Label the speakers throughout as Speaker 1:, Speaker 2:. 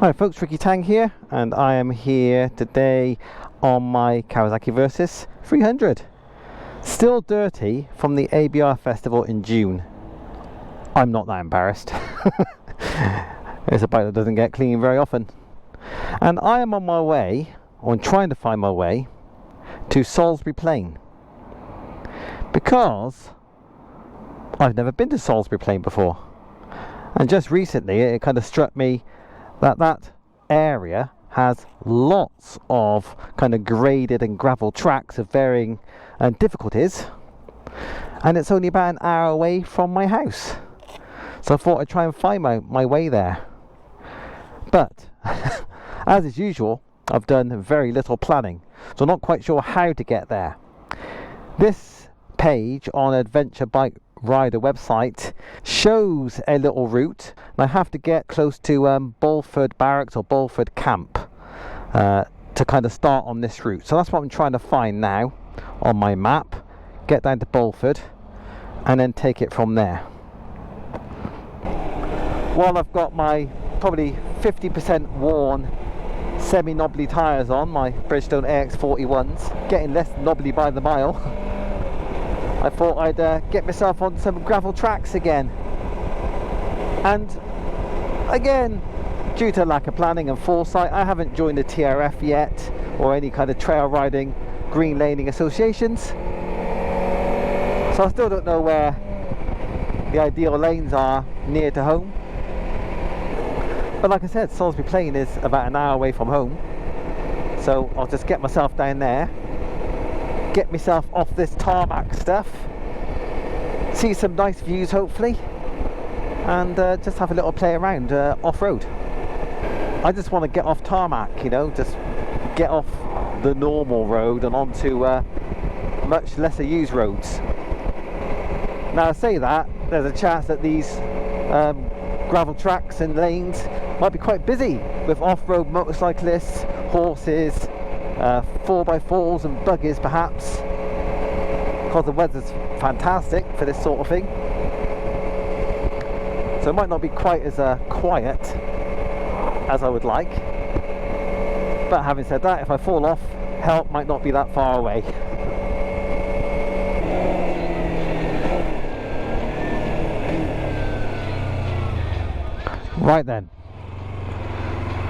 Speaker 1: Hi folks, Ricky Tang here, and I am here today on my Kawasaki Versys-X. Still dirty from the ABR festival in June. I'm not that embarrassed. It's a bike that doesn't get clean very often. And I am on my way, or trying to find my way, to Salisbury Plain. Because I've never been to Salisbury Plain before. And just recently it kind of struck me that area has lots of kind of graded and gravel tracks of varying difficulties, and it's only about an hour away from my house, so I thought I'd try and find my way there. But as is usual, I've done very little planning, so I'm not quite sure how to get there. This page on Adventure Bike Rider website shows a little route, and I have to get close to Bulford Barracks or Bulford Camp to kind of start on this route. So that's what I'm trying to find now on my map, get down to Bulford and then take it from there. While I've got my probably 50% worn semi-knobbly tyres on, my Bridgestone AX41s, getting less knobbly by the mile, I thought I'd get myself on some gravel tracks again. And again, due to lack of planning and foresight, I haven't joined the TRF yet, or any kind of trail riding, green laning associations. So I still don't know where the ideal lanes are near to home. But like I said, Salisbury Plain is about an hour away from home. So I'll just get myself down there, get myself off this tarmac stuff, see some nice views hopefully, and just have a little play around off-road. I just want to get off tarmac, you know, just get off the normal road and onto much lesser used roads. Now I say that, there's a chance that these gravel tracks and lanes might be quite busy with off-road motorcyclists, horses, 4x4s and buggies perhaps, because the weather's fantastic for this sort of thing. So it might not be quite as quiet as I would like, but having said that, if I fall off, help might not be that far away. Right then,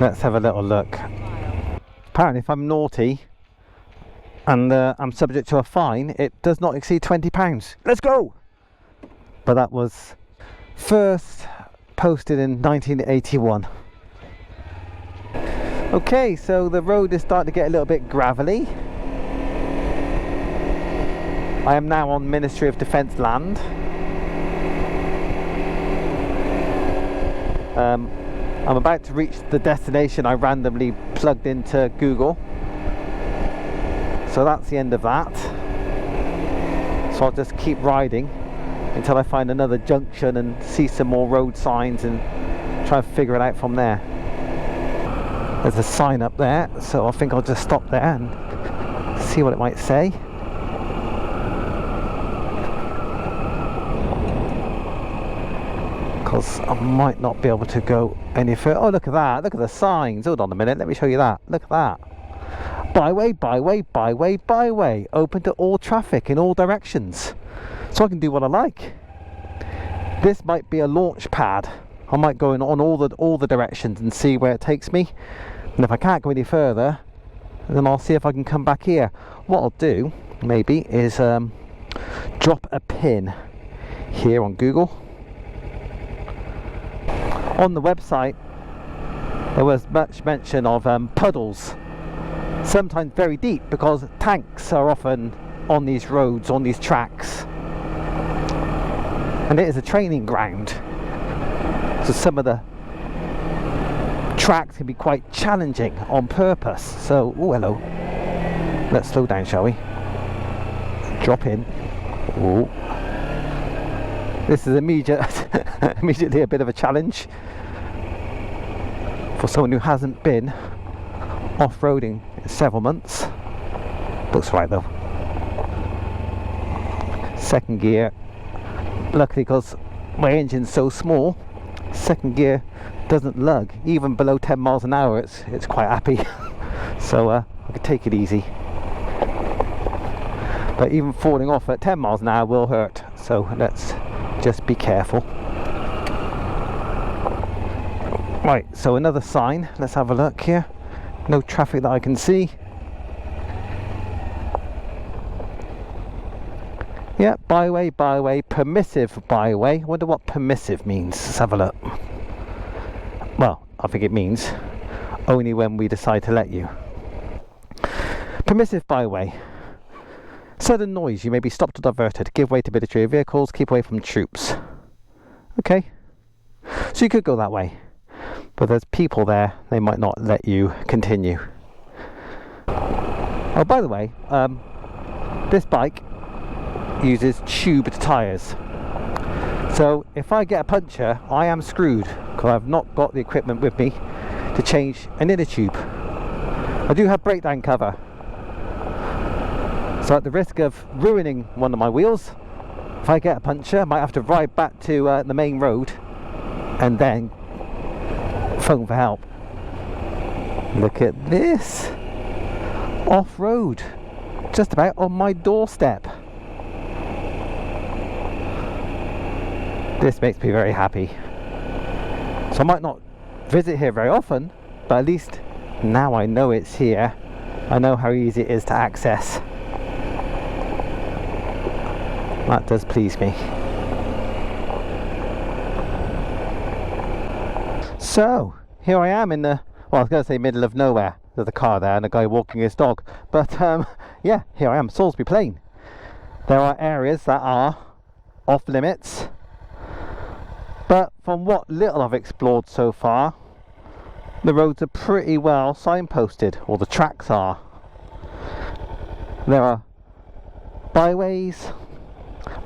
Speaker 1: let's have a little look. Apparently if I'm naughty and I'm subject to a fine, it does not exceed £20. Let's go! But that was first posted in 1981. Okay, so the road is starting to get a little bit gravelly. I am now on Ministry of Defence land. I'm about to reach the destination I randomly plugged into Google. So that's the end of that. So I'll just keep riding until I find another junction and see some more road signs and try and figure it out from there. There's a sign up there, so I think I'll just stop there and see what it might say. Because I might not be able to go any further. Oh, look at that, look at the signs. Hold on a minute, let me show you that. Look at that. Byway, byway, byway, byway. Open to all traffic in all directions. So I can do what I like. This might be a launch pad. I might go in on all the directions and see where it takes me. And if I can't go any further, then I'll see if I can come back here. What I'll do, maybe, is drop a pin here on Google. On the website, there was much mention of puddles, sometimes very deep, because tanks are often on these roads, on these tracks, and it is a training ground, so some of the tracks can be quite challenging on purpose. So, oh hello, let's slow down, shall we? Drop in. Oh, this is immediately a bit of a challenge for someone who hasn't been off-roading in several months. Looks right though. Second gear, luckily because my engine's so small, second gear doesn't lug. Even below 10 miles an hour it's quite happy. So I could take it easy. But even falling off at 10 miles an hour will hurt, so let's just be careful. Right, so another sign, let's have a look here. No traffic that I can see. Yeah, byway, byway, permissive byway. I wonder what permissive means. Let's have a look. Well, I think it means only when we decide to let you. Permissive byway. Sudden noise, you may be stopped or diverted. Give way to military vehicles, keep away from troops. Okay. So you could go that way. But there's people there, they might not let you continue. Oh, by the way, this bike uses tubed tyres. So if I get a puncture, I am screwed because I've not got the equipment with me to change an inner tube. I do have breakdown cover. So at the risk of ruining one of my wheels, if I get a puncture, I might have to ride back to the main road and then phone for help. Look at this. Off-road. Just about on my doorstep. This makes me very happy. So I might not visit here very often, but at least now I know it's here. I know how easy it is to access. That does please me. So, here I am in the, well, I was going to say middle of nowhere. There's a car there and a guy walking his dog. But yeah, here I am, Salisbury Plain. There are areas that are off limits. But from what little I've explored so far, the roads are pretty well signposted, or the tracks are. There are byways,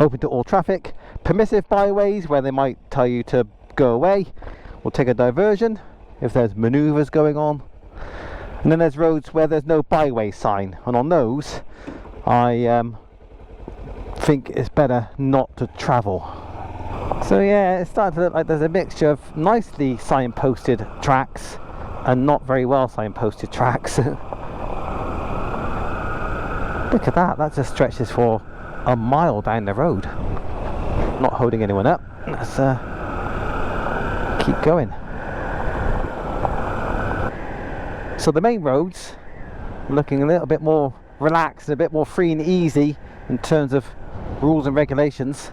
Speaker 1: open to all traffic, permissive byways where they might tell you to go away or take a diversion if there's manoeuvres going on. And then there's roads where there's no byway sign, and on those I think it's better not to travel. So yeah, it's starting to look like there's a mixture of nicely signposted tracks and not very well signposted tracks. Look at that, that just stretches for a mile down the road. Not holding anyone up. Let's keep going. So the main roads looking a little bit more relaxed, a bit more free and easy in terms of rules and regulations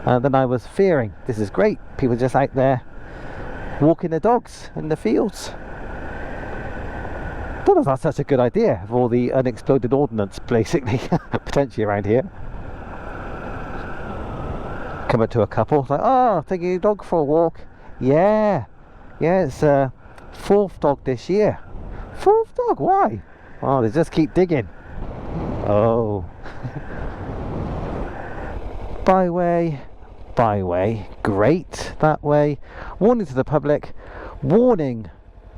Speaker 1: than I was fearing. This is great. People just out there walking their dogs in the fields. I don't know if that's such a good idea of all the unexploded ordnance basically potentially around here. Come up to a couple, it's like, oh, taking your dog for a walk. Yeah, it's fourth dog this year. Fourth dog? Why? Oh, they just keep digging. Oh. Byway, great, that way. Warning to the public, warning,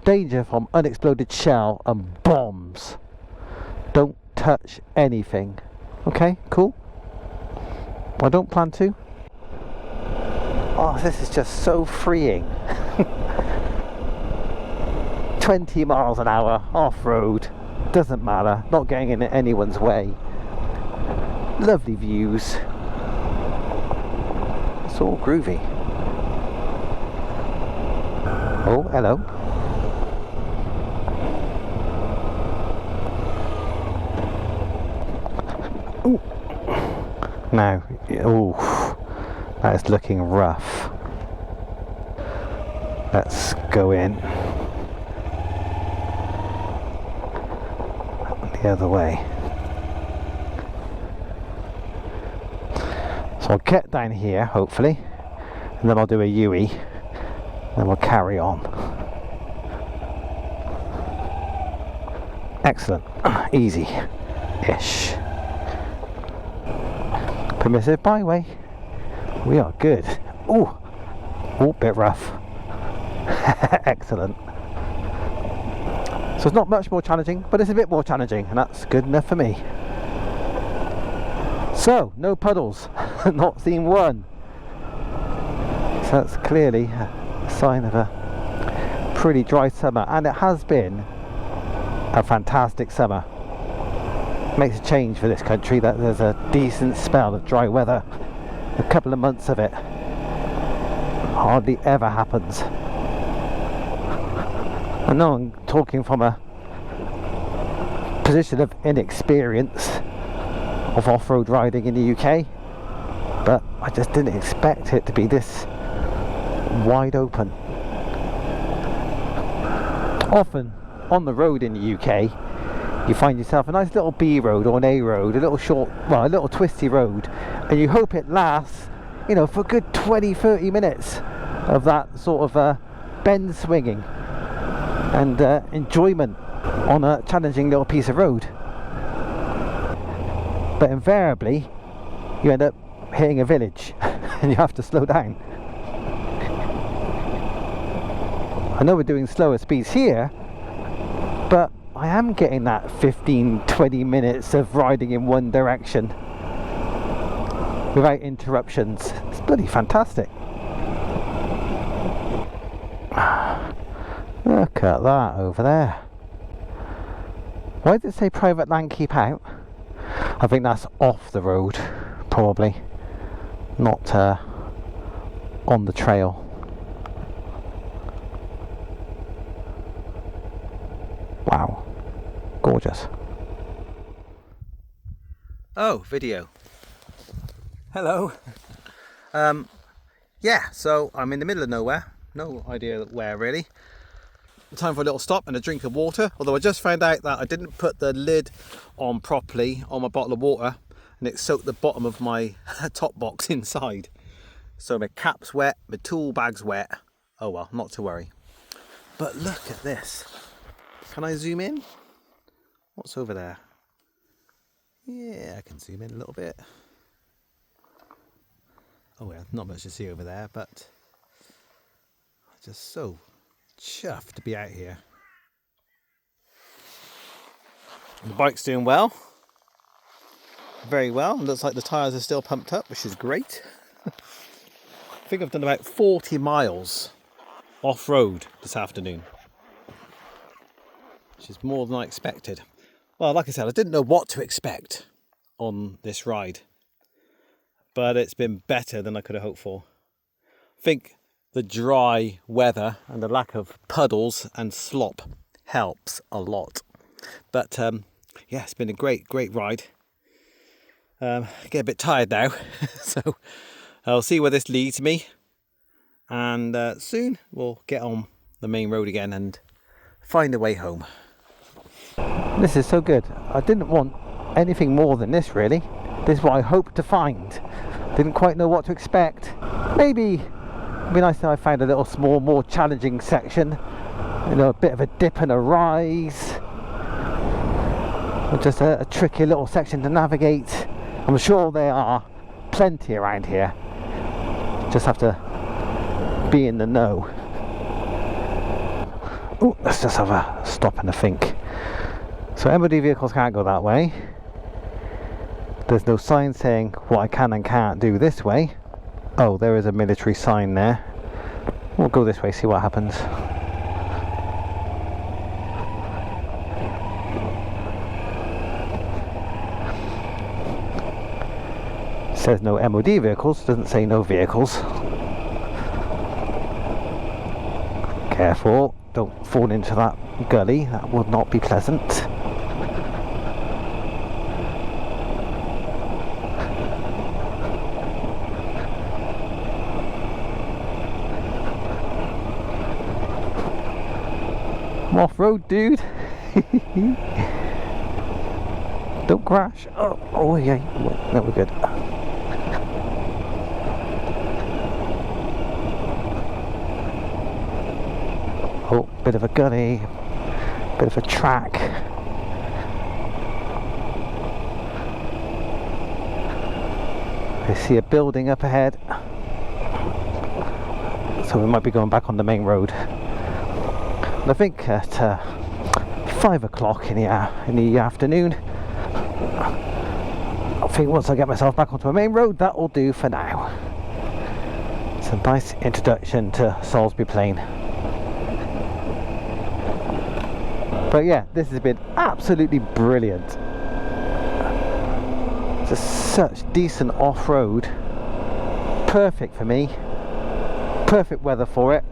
Speaker 1: danger from unexploded shell and bombs. Don't touch anything. Okay, cool. I don't plan to. Oh, this is just so freeing. 20 miles an hour off-road, doesn't matter, not getting in anyone's way. Lovely views. It's all groovy. Oh, hello. Ooh. Now, oh, that is looking rough. Let's go in the other way. So I'll get down here, hopefully, and then I'll do a U-E, then we'll carry on. Excellent. Easy-ish. Permissive byway. We are good. Ooh, bit rough. Excellent. So it's not much more challenging, but it's a bit more challenging, and that's good enough for me. So, no puddles. Not seen one. So that's clearly a sign of a pretty dry summer, and it has been a fantastic summer. Makes a change for this country that there's a decent spell of dry weather. A couple of months of it hardly ever happens. I know I'm talking from a position of inexperience of off-road riding in the UK, but I just didn't expect it to be this wide open. Often on the road in the UK you find yourself a nice little B road or an A road, a little short, well, a little twisty road, and you hope it lasts, you know, for a good 20-30 minutes of that sort of bend swinging and enjoyment on a challenging little piece of road. But invariably you end up hitting a village and you have to slow down. I know we're doing slower speeds here, but I am getting that 15-20 minutes of riding in one direction without interruptions. It's bloody fantastic. Look at that over there. Why did it say private land keep out? I think that's off the road, probably, not on the trail. Wow, gorgeous. Oh, video. Hello. Yeah, so I'm in the middle of nowhere, no idea where really. Time for a little stop and a drink of water, although I just found out that I didn't put the lid on properly on my bottle of water and it soaked the bottom of my top box inside. So my cap's wet, my tool bag's wet. Oh well, not to worry. But look at this. Can I zoom in? What's over there? Yeah, I can zoom in a little bit. Oh yeah, not much to see over there, but just so chuffed to be out here. The bike's doing well, very well. Looks like the tyres are still pumped up, which is great. I think I've done about 40 miles off-road this afternoon, which is more than I expected. Well, like I said, I didn't know what to expect on this ride, but it's been better than I could have hoped for. I think the dry weather and the lack of puddles and slop helps a lot. But yeah, it's been a great ride. Get a bit tired now, so I'll see where this leads me. And soon we'll get on the main road again and find a way home. This is so good. I didn't want anything more than this really. This is what I hoped to find. Didn't quite know what to expect. Maybe it'd be nice if I found a little small, more challenging section, you know, a bit of a dip and a rise, or just a tricky little section to navigate. I'm sure there are plenty around here. Just have to be in the know. Oh, let's just have a stop and a think. So MOD vehicles can't go that way. There's no sign saying what I can and can't do this way. Oh, there is a military sign there. We'll go this way, see what happens. It says no MOD vehicles, doesn't say no vehicles. Careful, don't fall into that gully, that would not be pleasant. Off-road, dude. Don't crash. Oh yeah, no, we're good. Oh, bit of a gully, bit of a track. I see a building up ahead, so we might be going back on the main road. I think at 5 o'clock in the afternoon, I think once I get myself back onto a main road, that will do for now. It's a nice introduction to Salisbury Plain. But yeah, this has been absolutely brilliant. Just such decent off-road. Perfect for me. Perfect weather for it,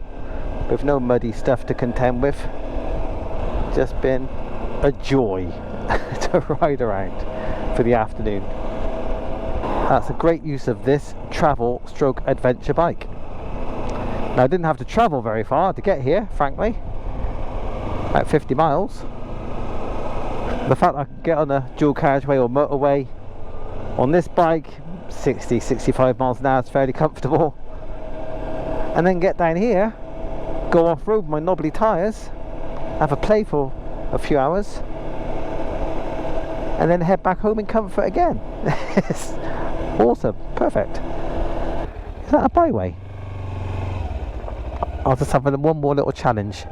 Speaker 1: with no muddy stuff to contend with. Just been a joy to ride around for the afternoon. That's a great use of this travel stroke adventure bike. Now, I didn't have to travel very far to get here, frankly. About 50 miles. The fact I can get on a dual carriageway or motorway on this bike, 60-65 miles an hour, is fairly comfortable. And then get down here, go off-road with my knobbly tyres, have a play for a few hours, and then head back home in comfort again. It's awesome, perfect. Is that a byway? I'll just have one more little challenge.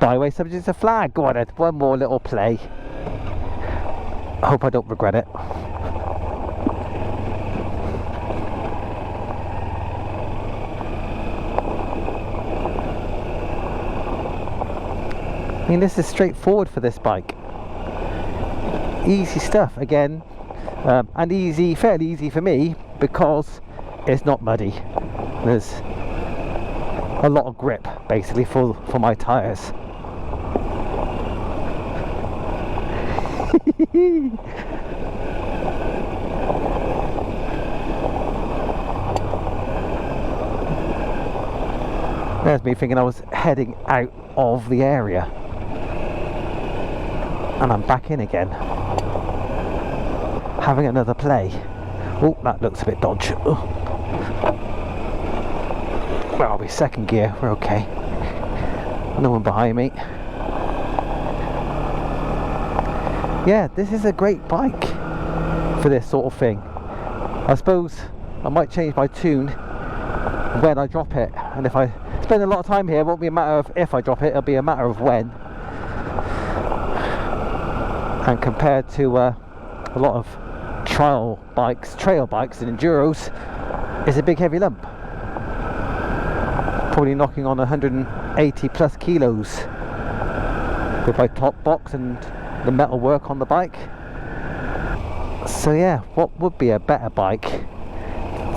Speaker 1: Byway subject to flag. Go on then, one more little play. I hope I don't regret it. I mean, this is straightforward for this bike. Easy stuff again, and easy, fairly easy for me because it's not muddy. There's a lot of grip basically for my tyres. There's me thinking I was heading out of the area, and I'm back in again, having another play. Oh, that looks a bit dodgy. Oh. Well, I'll be second gear, we're okay. No one behind me. Yeah, this is a great bike for this sort of thing. I suppose I might change my tune when I drop it, and if I spend a lot of time here, it won't be a matter of if I drop it, it'll be a matter of when. And compared to a lot of trail bikes and enduros, it's a big heavy lump. Probably knocking on 180 plus kilos with my top box and the metal work on the bike. So yeah, what would be a better bike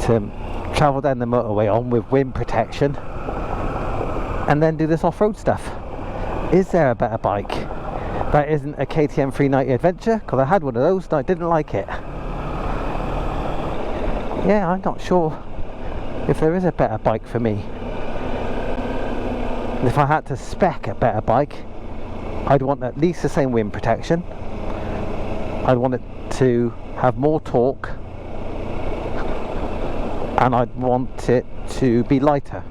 Speaker 1: to travel down the motorway on with wind protection and then do this off-road stuff? Is there a better bike that isn't a KTM 390 Adventure? Because I had one of those and I didn't like it. Yeah, I'm not sure if there is a better bike for me. And if I had to spec a better bike, I'd want at least the same wind protection. I'd want it to have more torque, and I'd want it to be lighter.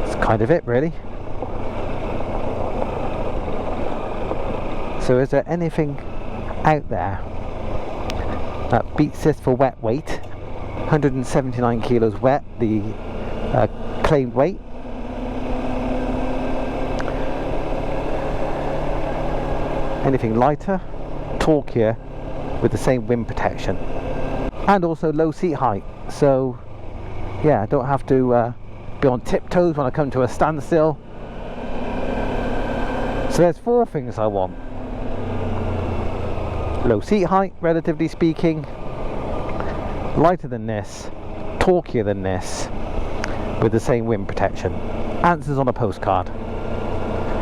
Speaker 1: That's kind of it, really. So is there anything out there that beats this for wet weight? 179 kilos wet, the claimed weight. Anything lighter, torquier, with the same wind protection, and also low seat height. So yeah, I don't have to be on tiptoes when I come to a standstill. So there's 4 things I want: low seat height, relatively speaking, lighter than this, torquier than this, with the same wind protection. Answers on a postcard.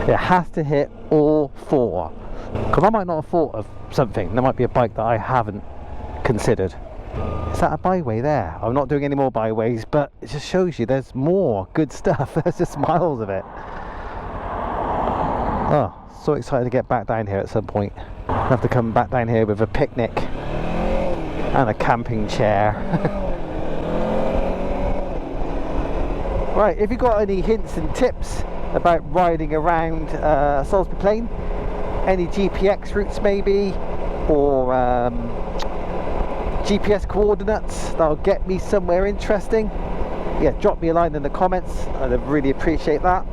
Speaker 1: It has to hit all 4. Because I might not have thought of something. There might be a bike that I haven't considered. Is that a byway there? I'm not doing any more byways, but it just shows you there's more good stuff. There's just miles of it. Oh, so excited to get back down here at some point. I'll have to come back down here with a picnic and a camping chair. Right, if you've got any hints and tips about riding around Salisbury Plain, any GPX routes maybe, or GPS coordinates that'll get me somewhere interesting, yeah, drop me a line in the comments. I'd really appreciate that.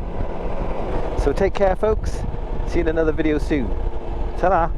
Speaker 1: So take care, folks. See you in another video soon. Ta-da!